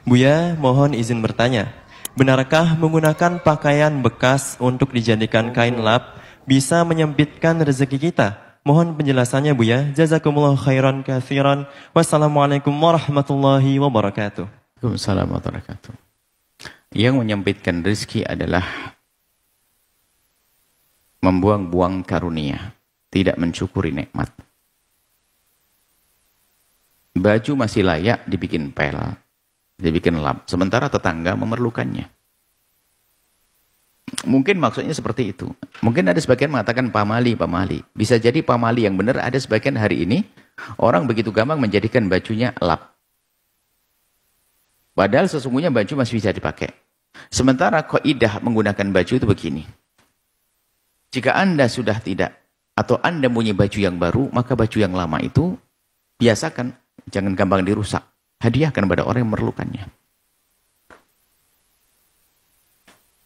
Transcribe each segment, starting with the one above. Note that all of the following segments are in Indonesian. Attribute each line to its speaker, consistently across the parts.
Speaker 1: Buya, mohon izin bertanya. Benarkah menggunakan pakaian bekas untuk dijadikan kain lap bisa menyempitkan rezeki kita? Mohon penjelasannya Buya. Jazakumullah khairan katsiran. Wassalamualaikum warahmatullahi wabarakatuh.
Speaker 2: Waalaikumsalam warahmatullahi wabarakatuh. Yang menyempitkan rezeki adalah membuang-buang karunia, tidak mensyukuri nikmat. Baju masih layak dibikin pel, dibikin lap, sementara tetangga memerlukannya. Mungkin maksudnya seperti itu. Mungkin ada sebagian mengatakan pamali. Bisa jadi pamali yang benar, ada sebagian hari ini orang begitu gampang menjadikan bajunya lap. Padahal sesungguhnya baju masih bisa dipakai. Sementara kaidah menggunakan baju itu begini. Jika Anda sudah tidak, atau Anda punya baju yang baru, maka baju yang lama itu biasakan. Jangan gampang dirusak. Hadiahkan kepada orang yang memerlukannya.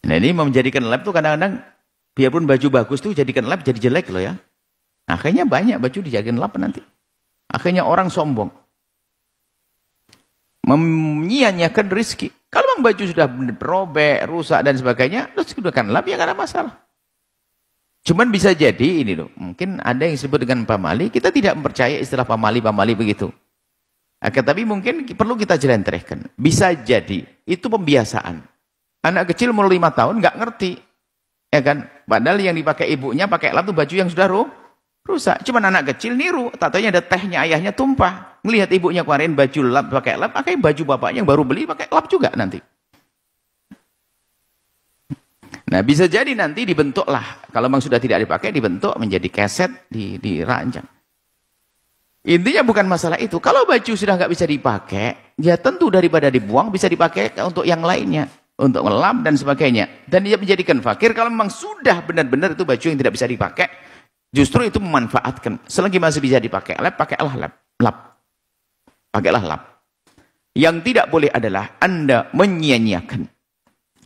Speaker 2: Nah ini menjadikan lap itu kadang-kadang, biarpun baju bagus tuh jadikan lap jadi jelek loh ya. Akhirnya banyak baju dijadikan lap nanti. Akhirnya orang sombong. Menyia-nyiakan rezeki. Kalau memang baju sudah robek, rusak dan sebagainya, terus gunakan lap ya nggak ada masalah. Cuman bisa jadi ini loh, mungkin ada yang disebut dengan pamali, kita tidak mempercayai istilah pamali begitu. Tapi mungkin perlu kita jelentrehkan. Bisa jadi itu pembiasaan. Anak kecil umur 5 tahun nggak ngerti, ya kan? Padahal yang dipakai ibunya pakai lap itu baju yang sudah rusak. Cuman anak kecil niru, tak taunya ada tehnya ayahnya tumpah. Ngelihat ibunya kemarin baju lap pakai lap, akhirnya baju bapaknya yang baru beli pakai lap juga nanti. Nah bisa jadi nanti dibentuklah, kalau memang sudah tidak dipakai dibentuk menjadi keset, dirancang. Intinya bukan masalah itu. Kalau baju sudah nggak bisa dipakai, ya tentu daripada dibuang bisa dipakai untuk yang lainnya, untuk ngelap dan sebagainya. Dan dia menjadikan fakir kalau memang sudah benar-benar itu baju yang tidak bisa dipakai, justru itu memanfaatkan. Selagi masih bisa dipakai lap, pakailah lap. Pakailah lap. Yang tidak boleh adalah Anda menyia-nyiakan.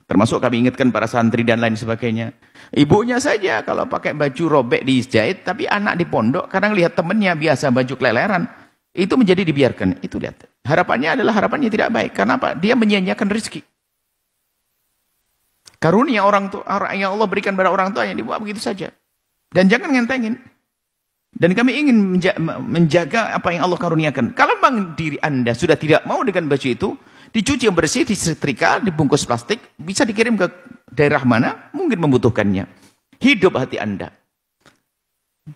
Speaker 2: Termasuk kami ingatkan para santri dan lain sebagainya. Ibunya saja kalau pakai baju robek dijahit, tapi anak di pondok kadang lihat temennya biasa baju keleleran, itu menjadi dibiarkan. Itu lihat. Harapannya adalah harapannya tidak baik. Karena apa? Dia menyia-nyiakan rezeki. Karunia orang tua, yang Allah berikan pada orang tua yang dibuat begitu saja. Dan jangan ngentengin. Dan kami ingin menjaga apa yang Allah karuniakan. Kalau memang diri Anda sudah tidak mau dengan baju itu, dicuci yang bersih, disetrika, dibungkus plastik, bisa dikirim ke daerah mana, mungkin membutuhkannya. Hidup hati Anda.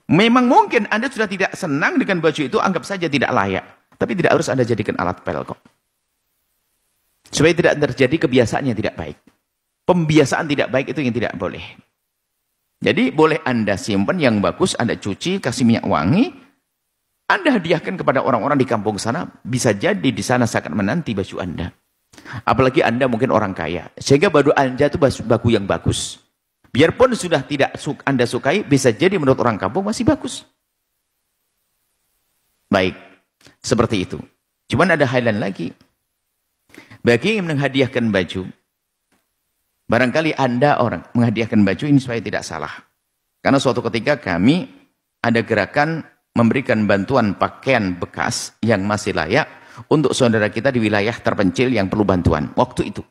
Speaker 2: Memang mungkin Anda sudah tidak senang dengan baju itu, anggap saja tidak layak. Tapi tidak harus Anda jadikan alat pel kok. Supaya tidak terjadi kebiasaan yang tidak baik. Pembiasaan tidak baik itu yang tidak boleh. Jadi boleh Anda simpan yang bagus, Anda cuci, kasih minyak wangi, Anda hadiahkan kepada orang-orang di kampung sana, bisa jadi di sana sangat menanti baju Anda. Apalagi Anda mungkin orang kaya, sehingga baju Anda itu baju yang bagus. Biarpun sudah tidak Anda sukai, bisa jadi menurut orang kampung masih bagus. Baik, seperti itu. Cuman ada hal lain lagi. Bagi yang menghadiahkan baju, barangkali Anda orang menghadiahkan baju ini supaya tidak salah. Karena suatu ketika kami ada gerakan memberikan bantuan pakaian bekas yang masih layak untuk saudara kita di wilayah terpencil yang perlu bantuan. Waktu itu.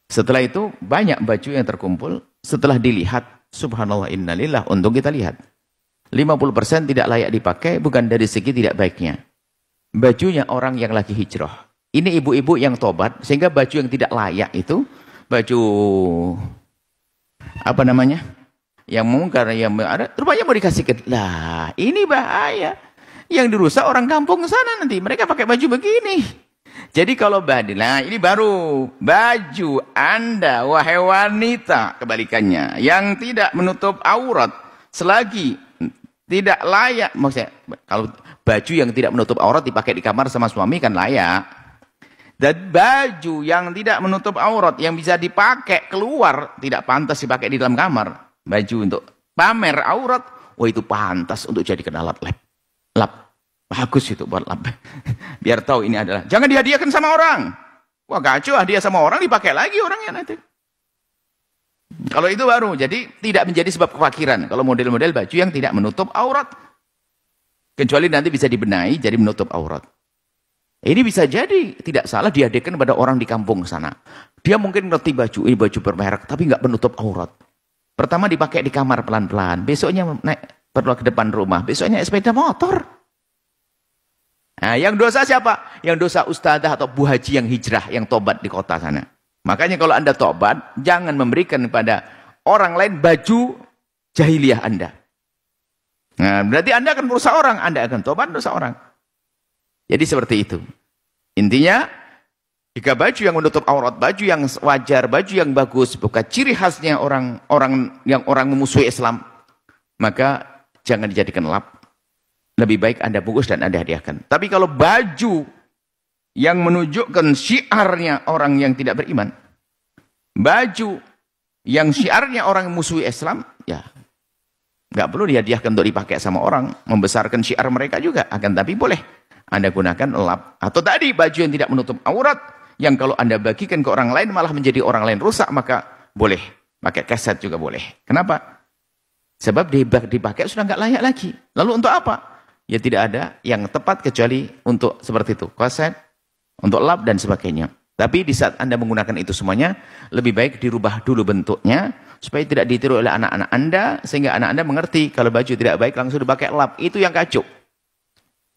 Speaker 2: Setelah itu banyak baju yang terkumpul. Setelah dilihat, subhanallah innalillah, untung kita lihat. 50% tidak layak dipakai bukan dari segi tidak baiknya. Bajunya orang yang lagi hijrah. Ini ibu-ibu yang tobat, sehingga baju yang tidak layak itu, baju apa namanya? Yang mungkar, yang ada, rupanya mau dikasih ke, lah ini bahaya. Yang dirusak orang kampung sana nanti, mereka pakai baju begini. Jadi kalau nah ini baru baju Anda, wahai wanita, kebalikannya, yang tidak menutup aurat, selagi tidak layak, maksudnya kalau baju yang tidak menutup aurat dipakai di kamar sama suami kan layak. Dan baju yang tidak menutup aurat, yang bisa dipakai keluar, tidak pantas dipakai di dalam kamar. Baju untuk pamer aurat, wah itu pantas untuk jadikan alat lap. Bagus itu buat lap. Biar tahu ini adalah, jangan dihadiahkan sama orang. Wah kacau, hadiah sama orang dipakai lagi orangnya nanti. Kalau itu baru, jadi tidak menjadi sebab kefakiran. Kalau model-model baju yang tidak menutup aurat. Kecuali nanti bisa dibenahi jadi menutup aurat. Ini bisa jadi tidak salah dihadiahkan kepada orang di kampung sana. Dia mungkin ngerti baju, ini baju bermerek, tapi nggak menutup aurat. Pertama dipakai di kamar pelan-pelan, besoknya naik perlu ke depan rumah, besoknya sepeda motor. Nah, yang dosa siapa? Yang dosa ustadzah atau bu haji yang hijrah, yang tobat di kota sana. Makanya kalau Anda tobat, jangan memberikan kepada orang lain baju jahiliyah Anda. Nah, berarti Anda akan merusak orang, Anda akan tobat merusak orang. Jadi seperti itu. Intinya, jika baju yang menutup aurat, baju yang wajar, baju yang bagus, bukan ciri khasnya orang memusuhi Islam, maka jangan dijadikan lap. Lebih baik Anda bungkus dan Anda hadiahkan. Tapi kalau baju yang menunjukkan syiarnya orang yang tidak beriman, baju yang syiarnya orang musuhi Islam, ya nggak perlu dihadiahkan untuk dipakai sama orang, membesarkan syiar mereka juga. Akan tapi boleh Anda gunakan lap. Atau tadi baju yang tidak menutup aurat, yang kalau Anda bagikan ke orang lain malah menjadi orang lain rusak, maka boleh. Pakai keset juga boleh. Kenapa? Sebab dipakai sudah nggak layak lagi. Lalu untuk apa? Ya tidak ada yang tepat kecuali untuk seperti itu. Keset, untuk lap dan sebagainya. Tapi di saat Anda menggunakan itu semuanya, lebih baik dirubah dulu bentuknya, supaya tidak ditiru oleh anak-anak Anda, sehingga anak Anda mengerti kalau baju tidak baik langsung dipakai lap. Itu yang kacau.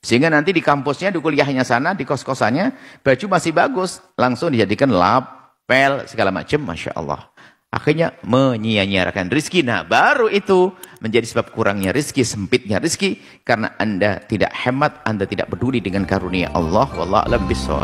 Speaker 2: Sehingga nanti di kampusnya, di kuliahnya sana, di kos-kosannya, baju masih bagus. Langsung dijadikan lap, pel, segala macam. Masya Allah. Akhirnya menyia-nyiakan rizki. Nah baru itu menjadi sebab kurangnya rizki, sempitnya rizki. Karena Anda tidak hemat, Anda tidak peduli dengan karunia Allah. Wallahu a'lam bishawab.